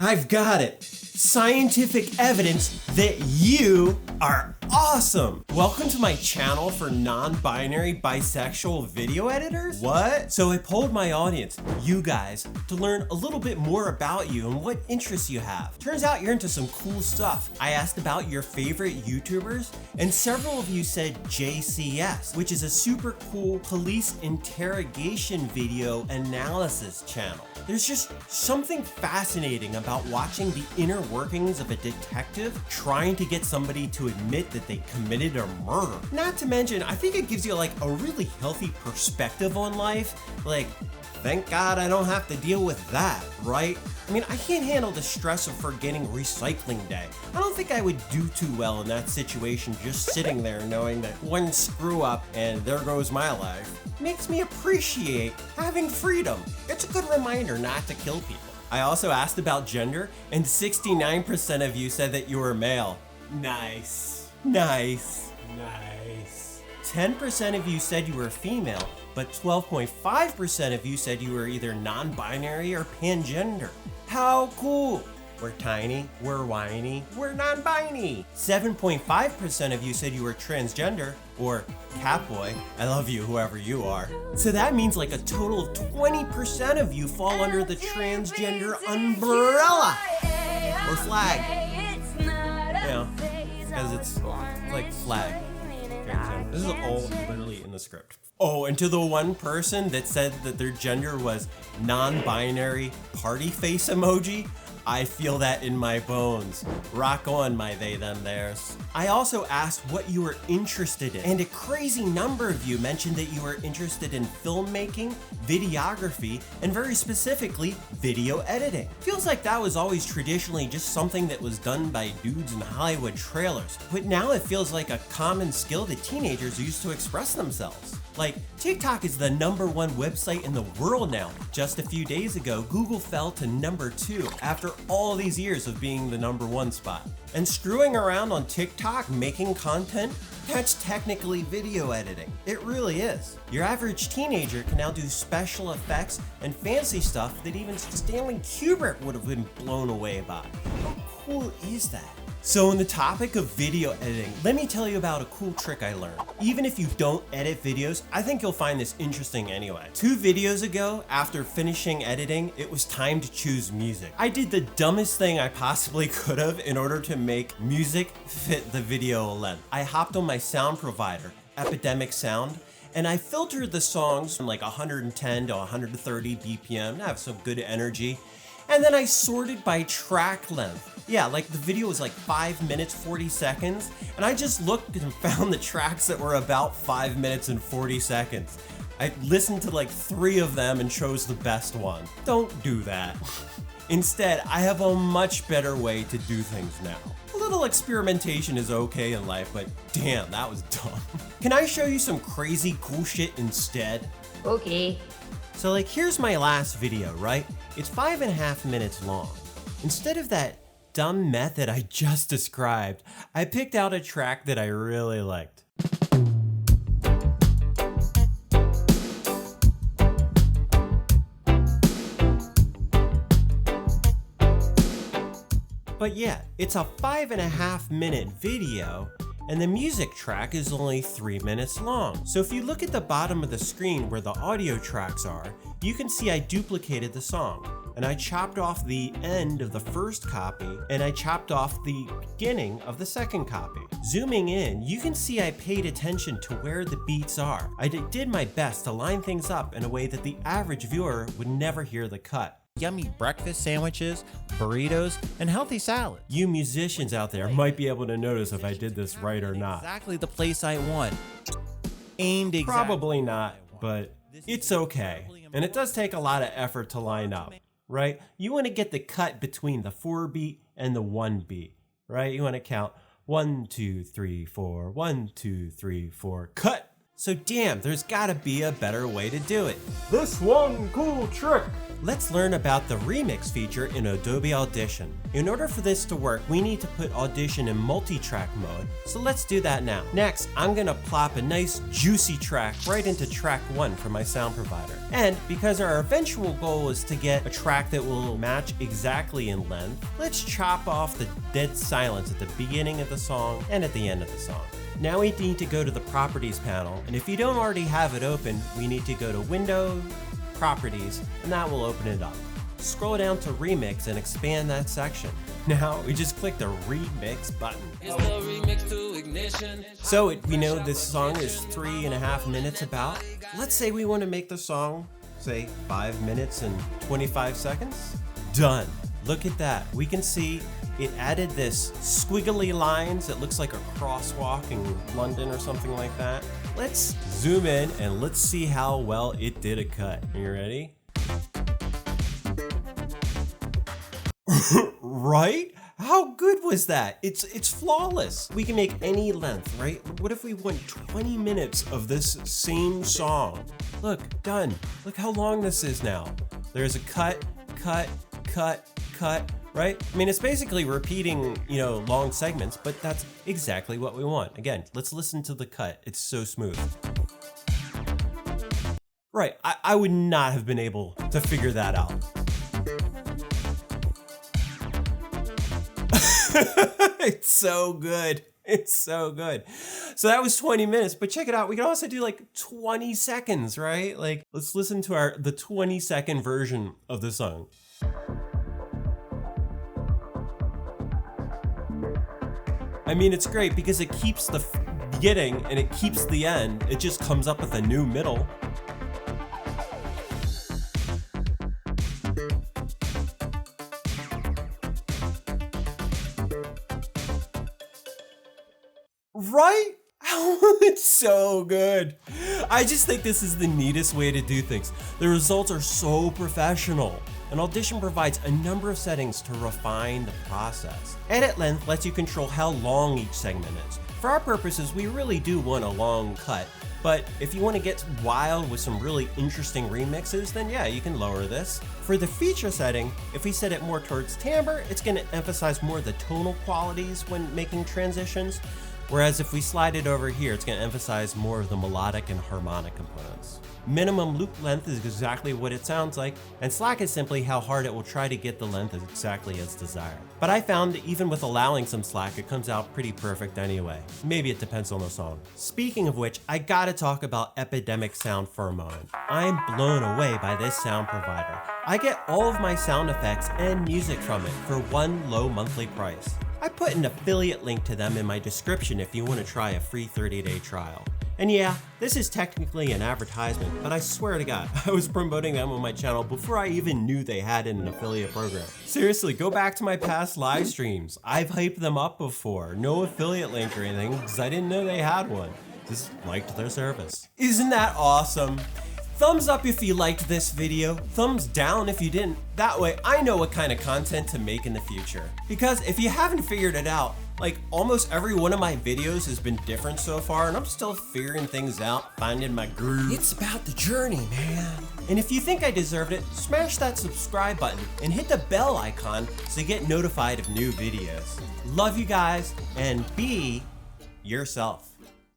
I've got it. Scientific evidence that you are awesome. Welcome to my channel for non-binary bisexual video editors. What? So I polled my audience, you guys, to learn a little bit more about you and what interests you have. Turns out you're into some cool stuff. I asked about your favorite YouTubers, and several of you said JCS, which is a super cool police interrogation video analysis channel. There's just something fascinating about watching the inner workings of a detective trying to get somebody to admit that they committed a murder. Not to mention, I think it gives you like a really healthy perspective on life. Like, thank God I don't have to deal with that, right? I mean, I can't handle the stress of forgetting recycling day. I don't think I would do too well in that situation, just sitting there knowing that one screw up and there goes my life. Makes me appreciate having freedom. It's a good reminder not to kill people. I also asked about gender, and 69% of you said that you were male. Nice, nice, nice. 10% of you said you were female, but 12.5% of you said you were either non-binary or pangender. How cool! We're tiny, we're whiny, we're non-binary. 7.5% of you said you were transgender, or catboy. I love you, whoever you are. So that means like a total of 20% of you fall under the transgender umbrella, or flag. You know, because it's like flag. This is all literally in the script. Oh, and to the one person that said that their gender was non-binary party face emoji, I feel that in my bones. Rock on, my they, them, theirs. I also asked what you were interested in, and a crazy number of you mentioned that you were interested in filmmaking, videography, and very specifically, video editing. Feels like that was always traditionally just something that was done by dudes in Hollywood trailers, but now it feels like a common skill that teenagers use to express themselves. Like, TikTok is the #1 website in the world now. Just a few days ago, Google fell to #2 after all these years of being the #1 spot. And screwing around on TikTok making content, that's technically video editing. It really is. Your average teenager can now do special effects and fancy stuff that even Stanley Kubrick would have been blown away by. How cool is that? So on the topic of video editing, let me tell you about a cool trick I learned. Even if you don't edit videos, I think you'll find this interesting anyway. 2 videos ago, after finishing editing, it was time to choose music. I did the dumbest thing I possibly could have in order to make music fit the video length. I hopped on my sound provider, Epidemic Sound, and I filtered the songs from like 110 to 130 BPM to have some good energy. And then I sorted by track length. Yeah, like the video was like 5 minutes, 40 seconds, and I just looked and found the tracks that were about 5 minutes and 40 seconds. I listened to like 3 of them and chose the best one. Don't do that. Instead, I have a much better way to do things now. A little experimentation is okay in life, but damn, that was dumb. Can I show you some crazy cool shit instead? Okay. So like, here's my last video, right? It's 5.5 minutes long. Instead of that dumb method I just described, I picked out a track that I really liked. But yeah, it's a 5.5 minute video, and the music track is only 3 minutes long. So if you look at the bottom of the screen where the audio tracks are, you can see I duplicated the song, and I chopped off the end of the first copy, and I chopped off the beginning of the second copy. Zooming in, you can see I paid attention to where the beats are. I did my best to line things up in a way that the average viewer would never hear the cut. Yummy breakfast sandwiches, burritos, and healthy salad. You musicians out there might be able to notice if I did this right or not. Exactly the place I want. Aimed exactly. Probably not, but it's okay. And it does take a lot of effort to line up, right? You want to get the cut between the 4 beat and the 1 beat, right? You want to count 1, 2, 3, 4, 1, 2, 3, 4, cut. So damn, there's gotta be a better way to do it. This one cool trick. Let's learn about the remix feature in Adobe Audition. In order for this to work, we need to put Audition in multi-track mode, so let's do that now. Next, I'm gonna plop a nice juicy track right into track 1 from my sound provider. And because our eventual goal is to get a track that will match exactly in length, let's chop off the dead silence at the beginning of the song and at the end of the song. Now we need to go to the Properties panel, and if you don't already have it open, we need to go to Window, Properties, and that will open it up. Scroll down to Remix and expand that section. Now we just click the Remix button. So we know this song is 3.5 minutes about. Let's say we want to make the song, say 5 minutes and 25 seconds. Done. Look at that. We can see it added this squiggly lines. It looks like a crosswalk in London or something like that. Let's zoom in and let's see how well it did a cut. Are you ready? Right? How good was that? It's flawless. We can make any length, right? What if we want 20 minutes of this same song? Look, done. Look how long this is now. There's a cut, cut, cut, cut, right? I mean, it's basically repeating, long segments, but that's exactly what we want. Again, let's listen to the cut. It's so smooth. Right, I would not have been able to figure that out. It's so good. It's so good. So that was 20 minutes, but check it out. We can also do like 20 seconds, right? Like, let's listen to the 20-second version of the song. I mean, it's great because it keeps the beginning and it keeps the end. It just comes up with a new middle. Right? It's so good. I just think this is the neatest way to do things. The results are so professional. And Audition provides a number of settings to refine the process. Edit length lets you control how long each segment is. For our purposes, we really do want a long cut, but if you want to get wild with some really interesting remixes, then yeah, you can lower this. For the feature setting, if we set it more towards timbre, it's going to emphasize more of the tonal qualities when making transitions. Whereas if we slide it over here, it's going to emphasize more of the melodic and harmonic components. Minimum loop length is exactly what it sounds like, and slack is simply how hard it will try to get the length exactly as desired. But I found that even with allowing some slack, it comes out pretty perfect anyway. Maybe it depends on the song. Speaking of which, I gotta talk about Epidemic Sound for a moment. I'm blown away by this sound provider. I get all of my sound effects and music from it for one low monthly price. I put an affiliate link to them in my description if you want to try a free 30-day trial. And yeah, this is technically an advertisement, but I swear to God, I was promoting them on my channel before I even knew they had an affiliate program. Seriously, go back to my past live streams. I've hyped them up before. No affiliate link or anything, because I didn't know they had one. Just liked their service. Isn't that awesome? Thumbs up if you liked this video, thumbs down if you didn't. That way I know what kind of content to make in the future. Because if you haven't figured it out, like almost every one of my videos has been different so far and I'm still figuring things out, finding my groove. It's about the journey, man. And if you think I deserved it, smash that subscribe button and hit the bell icon so you get notified of new videos. Love you guys and be yourself.